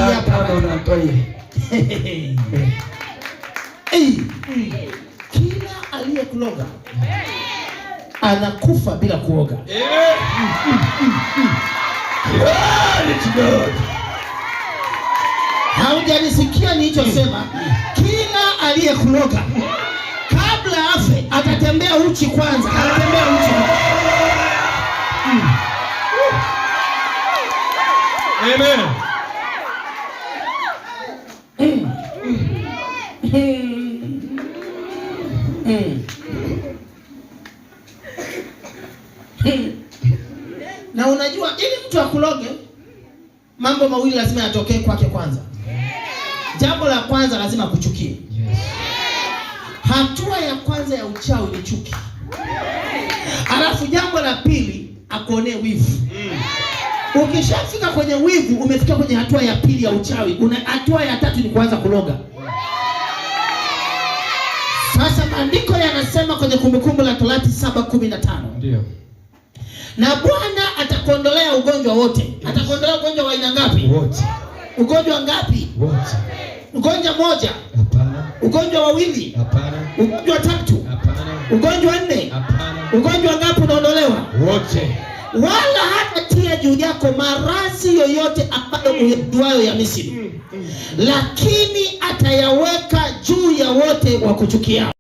hapa unatoi. Kila aliyekuloga anakufa bila kuoga. Haujanisikia nilichosema? Kila aliyekuloga kabla afe atatembea uchi kwanza. Atatembea uchi. Amen. Na unajua ili mtu akuloge, mambo mawili lazima yatokee kwake kwanza. Jambo la kwanza lazima akuchukie. Hatua ya kwanza ya uchawi ni chuki. Alafu jambo la pili akuonee wivu. Ukishafika kwenye wivu, umefika kwenye hatua ya pili ya uchawi. Hatua ya tatu ni kuanza kuloga. Sasa maandiko yanasema kwenye Kumbukumbu la Torati 7:15. Ndio. Na Bwana atakuondolea ugonjwa wote. Atakuondolea ugonjwa wa aina ngapi? Wote. Ugonjwa ngapi? Wote. Ugonjwa moja? Hapana. Ugonjwa wawili? Hapana. Ugonjwa tatu? Hapana. Ugonjwa nne? Hapana. Ugonjwa ngapi unaondolewa? Wote. Wala hatatia juu yako maradhi yoyote ambayo uyajuayo ya Misri, lakini atayaweka juu ya wote wa kuchukia.